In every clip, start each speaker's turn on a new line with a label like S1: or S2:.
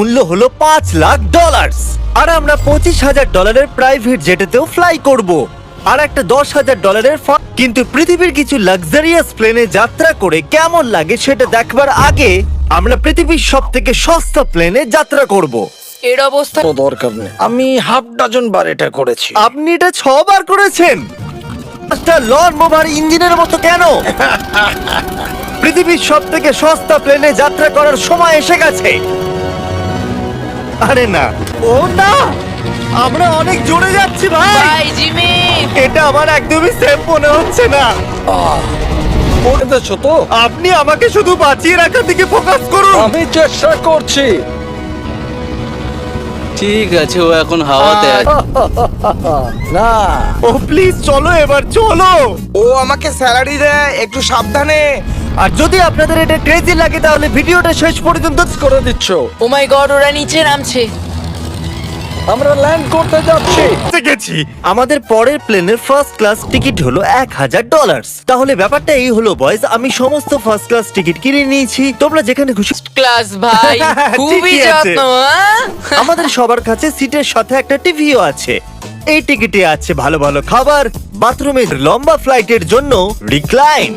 S1: মূল্য হলো $5,00,000 আর আমরা $25,000 প্রাইভেট জেটেতেও ফ্লাই করব আর একটা $10,000 কিন্তু পৃথিবীর কিছু লাক্সারিয়াস প্লেনে যাত্রা করে কেমন লাগে সেটা দেখবার আগে আমরা পৃথিবীর সব থেকে সস্তা প্লেনে যাত্রা করব।
S2: এর অবস্থা
S3: তো দরকার নেই, আমি হাফ ডজন বার এটা করেছি।
S1: আপনি এটা 6 বার করেছেন? লন মোভার ইঞ্জিনের মতো কেন? পৃথিবীর সব থেকে সস্তা প্লেনে যাত্রা করার সময় এসে গেছে। আরে না, ও না, আমরা অনেক জোরে যাচ্ছি ভাই।
S2: Bye Jimmy.
S1: এটা আমার একদমই সেফ মনে হচ্ছে না।
S3: পড়েছো তো?
S1: আপনি আমাকে শুধু বাঁচিয়ে রাখার দিকে ফোকাস করুন।
S3: আমি চেষ্টা করছি।
S4: ঠিক আছে, ও এখন হাওয়াতে আছে।
S3: না,
S1: ও প্লিজ চলো, এবার চলো।
S5: ও আমাকে স্যালারি দেয়, একটু সাবধানে।
S1: আর যদি আপনাদের এটা ক্রেজি লাগে তাহলে ভিডিওটা শেষ পর্যন্ত
S3: করে দিচ্ছ।
S2: ও মাই গড, ওরা নিচে নামছে।
S3: আমরা ল্যান্ড করতে যাচ্ছি।
S1: গেছি। আমাদের পরের প্লেনের ফার্স্ট ক্লাস টিকিট হলো $1,000। তাহলে ব্যাপারটা এই হলো বয়স, আমি সমস্ত ফার্স্ট ক্লাস টিকিট কিনে নিয়েছি। তোমরা যেখানে খুশি।
S2: ক্লাস ভাই, খুবই
S1: ঠিকই আছে।
S2: যত্ন। হ্যাঁ?
S1: আমাদের সবার কাছে সিটের সাথে একটা টিভিও আছে। এই টিকিটে আছে ভালো ভালো খাবার, বাথরুমের লম্বা ফ্লাইটের জন্য রিক্লাইন।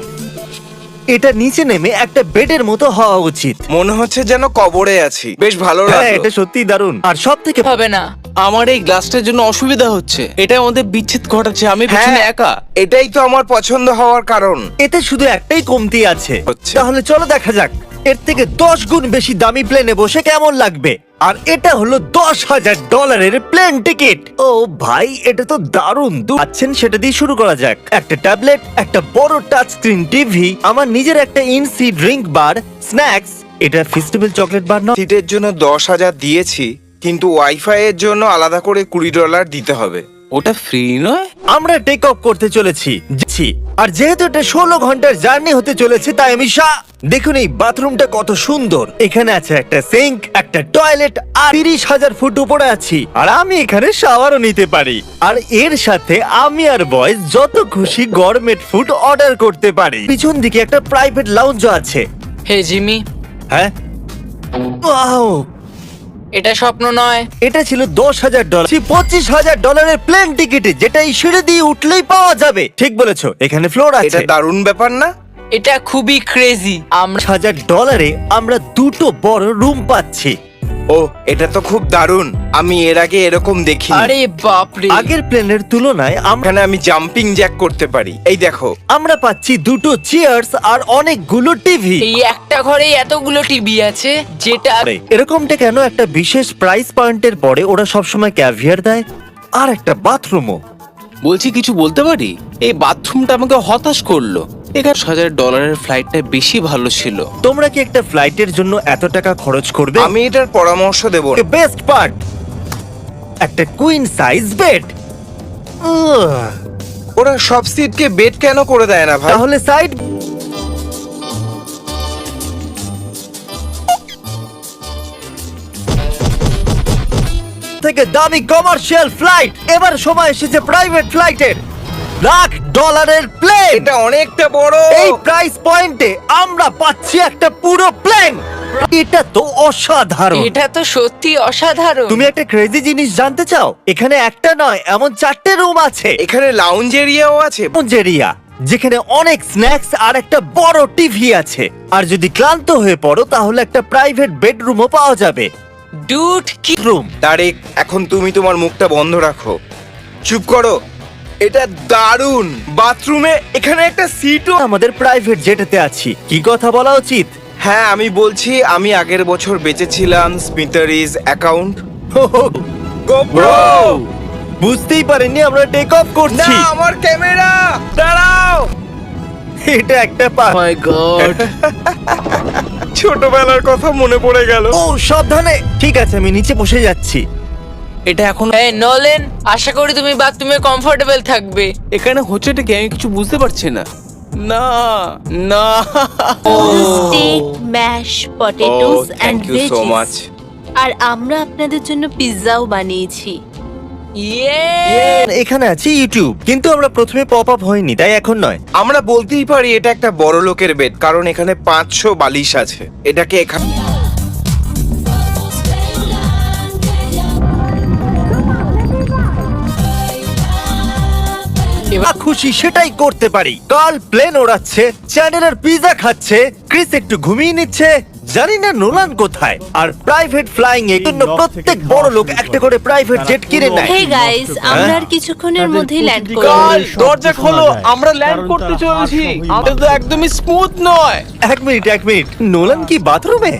S1: এটা নিচে নেমে একটা বেডের মতো হওয়া উচিত।
S5: মনে হচ্ছে যেন কবরে আছি, বেশ ভালো
S1: হ্যাঁ,
S5: লাগলো।
S1: এটা সত্যি দারুণ। আর সব থেকে
S2: হবে না।
S4: আমার এই গ্লাসটার জন্য অসুবিধা হচ্ছে, এটা আমাদের বিচ্ছেদ ঘটাচ্ছে। আমি পেছনে
S5: হ্যাঁ,
S4: একা।
S5: এটাই তো আমার পছন্দ হওয়ার কারণ।
S1: এতে শুধু একটাই কমতি আছে।
S5: হচ্ছে?
S1: তাহলে চলো দেখা যাক এর থেকে 10 গুণ বেশি দামি প্লেনে বসে কেমন লাগবে। আর এটা হলো $10,000 প্লেন টিকিট। ও ভাই, এটা তো দারুণ। আছেন, সেটা দিয়ে শুরু করা যাক। একটা ট্যাবলেট, একটা বড় টাচ স্ক্রিন টিভি, আমার নিজের একটা ইনসি ড্রিঙ্ক বার, স্ন্যাক্স। এটা ফেস্টিভ্যাল চকলেট বার না?
S5: সিটের জন্য 10,000 দিয়েছি, কিন্তু ওয়াইফাই এর জন্য আলাদা করে $20 দিতে হবে।
S4: ওটা ফ্রি নয়।
S1: আমরা টেক অফ করতে চলেছি। আর যেহেতু এটা 16 ঘন্টার জার্নি হতে চলেছে, তাই আমি দেখুন এই বাথরুমটা কত সুন্দর। এখানে আছে একটা সিঙ্ক, একটা টয়লেট, আর 30,000 ফুট উপরে আছি। আর আমি এখানে শাওয়ারও নিতে পারি। আর এর সাথে আমি আর বয়েজ যত খুশি গরমেট ফুড অর্ডার করতে পারি। পিছন দিকে একটা প্রাইভেট লাউঞ্জও আছে।
S2: হে জিমি,
S1: হ্যাঁ, ওয়াও,
S2: এটা স্বপ্ন নয়।
S1: এটা ছিল $10,000, $25,000 প্লেন টিকিটে, যেটা এই সিঁড়ি দিয়ে উঠলেই পাওয়া যাবে। ঠিক বলেছো, এখানে ফ্লোর
S5: এটা
S1: আছে।
S5: দারুণ ব্যাপার না?
S2: এটা খুবই ক্রেজি। আমরা
S1: $1,000 আমরা দুটো বড় রুম পাচ্ছি।
S5: ও, এটা তো খুব দারুণ। আমি এর আগে এরকম দেখিনি।
S2: আরে বাপরে।
S1: আগের প্লেনের তুলনায়
S5: এখানে আমি জাম্পিং জ্যাক করতে পারি। এই দেখো,
S1: আমরা পাচ্ছি দুটো চেয়ার্স আর অনেকগুলো টিভি।
S2: এই একটা ঘরে এতগুলো টিভি আছে, যেটা
S1: এরকমটা কেন? একটা বিশেষ প্রাইস পয়েন্টের পরে ওরা সবসময় ক্যাভিয়ার দেয়। আর একটা বাথরুমও।
S4: বলছি, কিছু বলতে পারি? এই বাথরুমটা আমাকে হতাশ করলো। $1,000 ফ্লাইটটা বেশি ভালো ছিল।
S1: তোমরা কি একটা ফ্লাইটের জন্য এত টাকা খরচ করবে?
S5: আমি এটার পরামর্শ দেব না।
S1: বেস্ট পার্ট, একটা কুইন সাইজ বেড।
S5: ওরা সব সিটকে বেড কেন করে দেয় না ভাই?
S1: তাহলে সাইড থেকে দামি কমার্শিয়াল ফ্লাইট, এবার সময় এসেছে প্রাইভেট ফ্লাইটের। $1,00,000 প্লেন।
S5: এটা অনেকটা বড়।
S1: এই প্রাইস পয়েন্টে আমরা পাচ্ছি একটা পুরো প্লেন। এটা তো অসাধারণ।
S2: এটা তো সত্যি অসাধারণ।
S1: তুমি একটা ক্রেজি জিনিস জানতে চাও? এখানে একটা নয়, এমন 4টে রুম আছে।
S5: এখানে লাউঞ্জ এরিয়াও আছে।
S1: এরিয়া যেখানে অনেক স্ন্যাক্স আর একটা বড় টিভি আছে। আর যদি ক্লান্ত হয়ে পড়ো তাহলে একটা প্রাইভেট বেডরুমও পাওয়া যাবে।
S2: ডুড, কি
S1: রুম।
S5: তারেক, এখন তুমি তোমার মুখটা বন্ধ রাখো। চুপ করো। এটা দারুণ। বাথরুমে এখানে একটা সিটও।
S1: আমাদের প্রাইভেট জেটেতে আছি, কি কথা বলা উচিত?
S5: হ্যাঁ, আমি বলছি, আমি আগের বছর বেঁচেছিলাম স্মিথারিজ অ্যাকাউন্ট।
S1: বুঝতেই পারেননি আমরা টেক অফ
S5: না,
S1: করছি।
S5: আমার ক্যামেরা, দাঁড়াও।
S1: এটা একটা
S4: মাই গড।
S5: ছোটবেলার কথা মনে পড়ে গেল।
S1: ও সাবধানে। ঠিক আছে, আমি নিচে বসে যাচ্ছি।
S4: এটা এখন
S2: এই নলেন, আশা করি তুমি বাথরুমে কমফোর্টেবল থাকবে।
S4: এখানে হচ্ছেটা কি? আমি কিছু বুঝতে পারছি না। না না।
S6: Steak, mash, potatoes and
S5: thank you so much.
S6: Veggies. আর আমরা আপনাদের জন্য পিৎজাও বানিয়েছি।
S2: ইয়ে।
S1: এখানে আছে ইউটিউব, কিন্তু আমরা প্রথমে পপ আপ হয়নি, তাই এখন নয়।
S5: আমরা বলতেই পারি এটা একটা বড় লোকের বেড, কারণ এখানে 500 বালিশ আছে। এটাকে এখানে
S2: এবার
S1: খুশি সেটাই করতে পারি। কার্ল প্লেন ওড়াচ্ছে, চ্যানেলার পিজা খাচ্ছে, ক্রিস একটু ঘুমিয়ে নিচ্ছে, জানি না নোলান কোথায়। আর প্রাইভেট ফ্লাইং এর জন্য প্রত্যেক বড় লোক একটা করে প্রাইভেট জেট কিনে নেয়।
S6: হে গাইস, আমরা আর কিছুক্ষণের মধ্যেই ল্যান্ড করব।
S4: কাল দরজা খোলো, আমরা ল্যান্ড করতে চলেছি। আমাদের তো একদমই স্মুথ নয়।
S1: এক মিনিট নোলান কি বাথরুমে?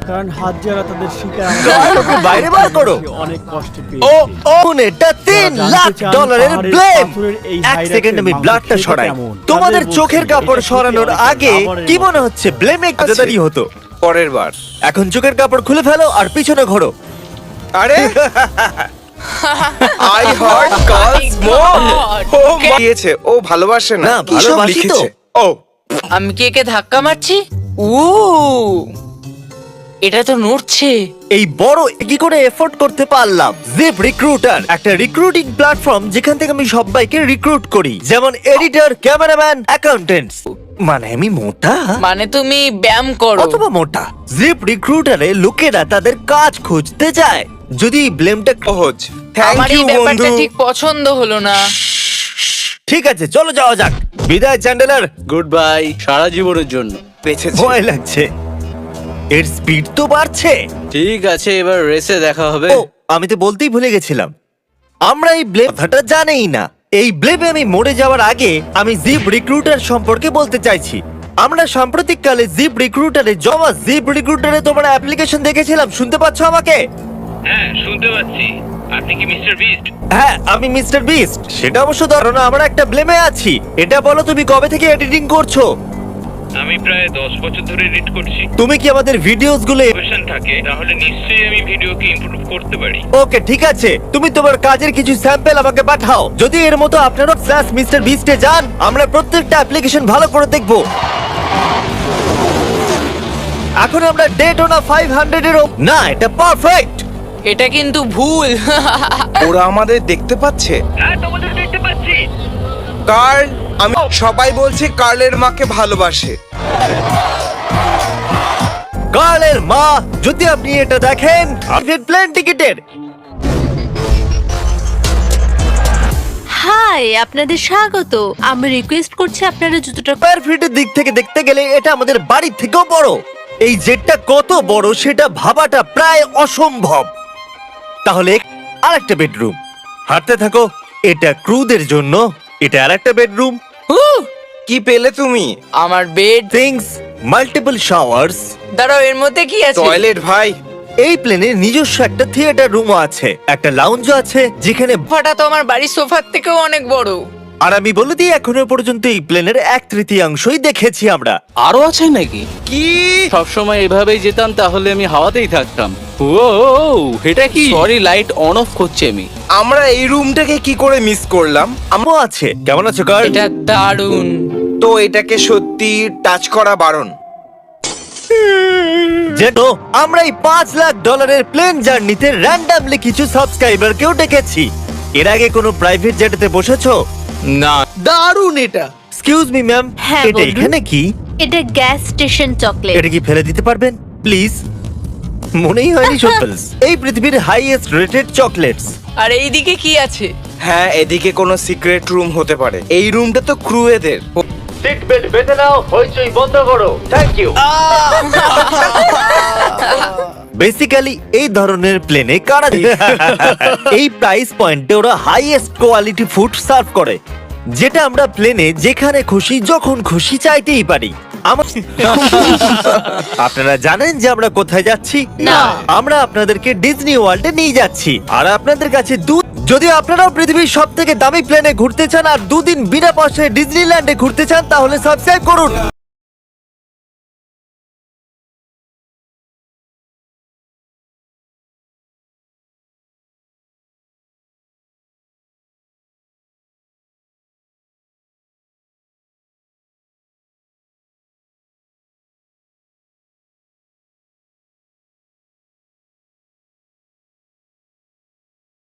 S7: কারণ হাত যারা তাদের শিকার
S1: কার্ল, ওকে বাইরে বার করো।
S7: অনেক কষ্ট
S1: ও
S7: পেয়ে
S1: এটা $3 লাখ ব্লেম। এক সেকেন্ড আমি ব্লাডটা সরাই। তোমাদের চোখের কাপড় সরানোর আগে কি মনে হচ্ছে ব্লেমে কাজদারি হতো?
S5: পরের বার।
S1: এখন চোখের কাপড় খুলে ফেলো আর পিছনে ঘোরো।
S5: আরে আই হার্ট কার্ল স্মোক। ও দিয়েছে, ও ভালোবাসে না,
S1: না,
S5: কি সব
S1: ভালোবাসি তো।
S5: লিখেছে। ও
S2: আমি কি একে ধাক্কা মারছি? ও এটা তো নড়ছে।
S1: এই বড় কি করে এফোর্ড করতে পারলাম? জিপ রিক্রুটার একটা রিক্রুটিং প্ল্যাটফর্ম যেখান থেকে আমি সবাইকে রিক্রুট করি, যেমন এডিটর, ক্যামেরাম্যান, অ্যাকাউন্টেন্টস। মানে আমি মোটা
S2: মানে তুমি ব্যায়াম করো।
S1: অথবা মোটা। জিপ রিক্রুটারে লোকেরা তাদের কাজ খুঁজতে যায়। যদি এই ব্লেমটা
S5: সহজ। থ্যাংক
S2: আমার
S5: ইউ
S2: এই ব্যাপারটা
S5: বন্ধু।
S2: ঠিক পছন্দ হলো না।
S1: ঠিক আছে, চলো যাওয়া যাক। বিদায় চ্যান্ডেলার।
S4: গুড বাই সারা জীবনের জন্য।
S5: বেঁচেছে।
S1: ভয় লাগছে, এর স্পিড তো বাড়ছে।
S4: ঠিক আছে, এবার রেসে দেখা হবে।
S1: ও আমি তো বলতেই ভুলে গেছিলাম, আমরা এই ব্লেম কথাটা জানেই না। এই ব্লেমে আমি মরে যাওয়ার আগে আমি জিপ রিক্রুটার সম্পর্কে বলতে চাইছি। আমরা সাম্প্রতিককালে জিপ রিক্রুটারে তোমার অ্যাপ্লিকেশন দেখেছিলাম। শুনতে পাচ্ছ আমাকে?
S8: হ্যাঁ শুনতে পাচ্ছি। আপনি কি মিস্টার বিস্ট?
S1: হ্যাঁ, আমি মিস্টার বিস্ট। সেটা অবশ্য ধরো না, আমরা একটা ব্লেমে আছি। এটা বলো, তুমি কবে থেকে এডিটিং করছো?
S8: আমি প্রায় 10 বছর ধরে এডিট করছি।
S1: তুমি কি আমাদের ভিডিওস গুলো?
S8: কোয়েশ্চেন থাকে তাহলে নিশ্চয়ই আমি ভিডিওকে ইমপ্রুভ করতে পারি।
S1: ওকে ঠিক আছে, তুমি তোমার কাজের কিছু স্যাম্পল আমাকে পাঠাও। যদি এর মতো আপনারাও স্ল্যাশ মিস্টার বিস্টে যান, আমরা প্রত্যেকটা অ্যাপ্লিকেশন ভালো করে দেখব। এখন আমরা ডেটোনা 500 এর না, এটা পারফেক্ট।
S2: এটা কিন্তু ভুল।
S5: ওরা আমাদের দেখতে পাচ্ছে।
S8: হ্যাঁ তোমাদের দেখতে পাচ্ছি।
S5: কার্ল, আমি সবাই বলছে কার্লের মাকে ভালোবাসে।
S1: কার্লের মা, যদি আপনি এটা দেখেন, আপনি প্লেন টিকেটের।
S6: হাই, আপনাদের স্বাগত। আমি রিকোয়েস্ট করছি আপনারা জুতোটা
S1: স্কয়ার ফিটের দিক থেকে দেখতে গেলে এটা আমাদের বাড়ির থেকেও বড়। এই জেটটা কত বড় সেটা ভাবাটা প্রায় অসম্ভব। তাহলে আরেকটা বেডরুম। হাঁটতে থাকো। এটা ক্রুদের জন্য, এটা আরেকটা বেডরুম।
S5: কি পেলে তুমি?
S2: আমার বেড।
S1: Things, multiple showers.
S2: দাঁড়াও, এর মধ্যে কি আছে?
S5: টয়লেট ভাই।
S1: এই প্লেনে নিজস্ব একটা থিয়েটার রুমও আছে, একটা লাউঞ্জও আছে যেখানে
S2: সোফাটা তো আমার বাড়ির সোফার থেকেও অনেক বড়।
S1: আর আমি বলে দিই, এখনো পর্যন্ত এই প্লেনের 1/3 দেখেছি আমরা।
S4: আরো আছে নাকি?
S5: কি?
S4: সবসময় এভাবেই যেতাম তাহলে আমি হাওয়াতেই থাকতাম। ও এটা কি? সরি, লাইট অন অফ করছি আমি।
S5: আমরা এই রুমটাকে কি করে মিস করলাম?
S1: আমও আছে। কেমন আছো কার্ল?
S2: এটা দারুণ।
S5: তো এটাকে সত্যি টাচ করা বারণ।
S1: যেটো আমরা এই $5 লাখ প্লেন জার্নিতে র্যান্ডমলি কিছু সাবস্ক্রাইবারকেও ডেকেছি। এর আগে কোনো প্রাইভেট জেটেতে বসেছো?
S4: না। দারুণ এটা।
S1: এক্সকিউজ মি ম্যাম,
S6: হ্যাঁ,
S1: এটা
S6: বলুন।
S1: এখানে কি?
S6: এটা গ্যাস স্টেশন চকলেট।
S1: এটা কি ফেলে দিতে পারবেন প্লিজ? মনেই হয়নি সত্যি। এই পৃথিবীর হাইয়েস্ট রেটেড চকলেটস।
S2: আর এইদিকে কি আছে?
S5: হ্যাঁ, এদিকে কোনো সিক্রেট রুম হতে পারে। এই রুমটা তো ক্রুয়েদের।
S1: সিট বেল্ট বেঁধে নাও, হইচই বন্ধ করো। Thank you. বেসিক্যালি এই ধরনের প্লেনে কারা এই প্রাইস পয়েন্টে ওরা হাইয়েস্ট কোয়ালিটি ফুড সার্ভ করে, যেটা আমরা প্লেনে যেখানে খুশি যখন খুশি চাইতেই পারি। আপনারা জানেন যে আমরা কোথায় যাচ্ছি?
S6: না।
S1: আমরা আপনাদেরকে ডিজনি ওয়ার্ল্ডে নিয়ে যাচ্ছি। আর আপনাদের কাছে যদি আপনারাও পৃথিবীর সব থেকে দামি প্লেনে ঘুরতে চান আর 2 দিন বিনা পয়সায় ডিজনিল্যান্ডে ঘুরতে চান, তাহলে সাবস্ক্রাইব করুন।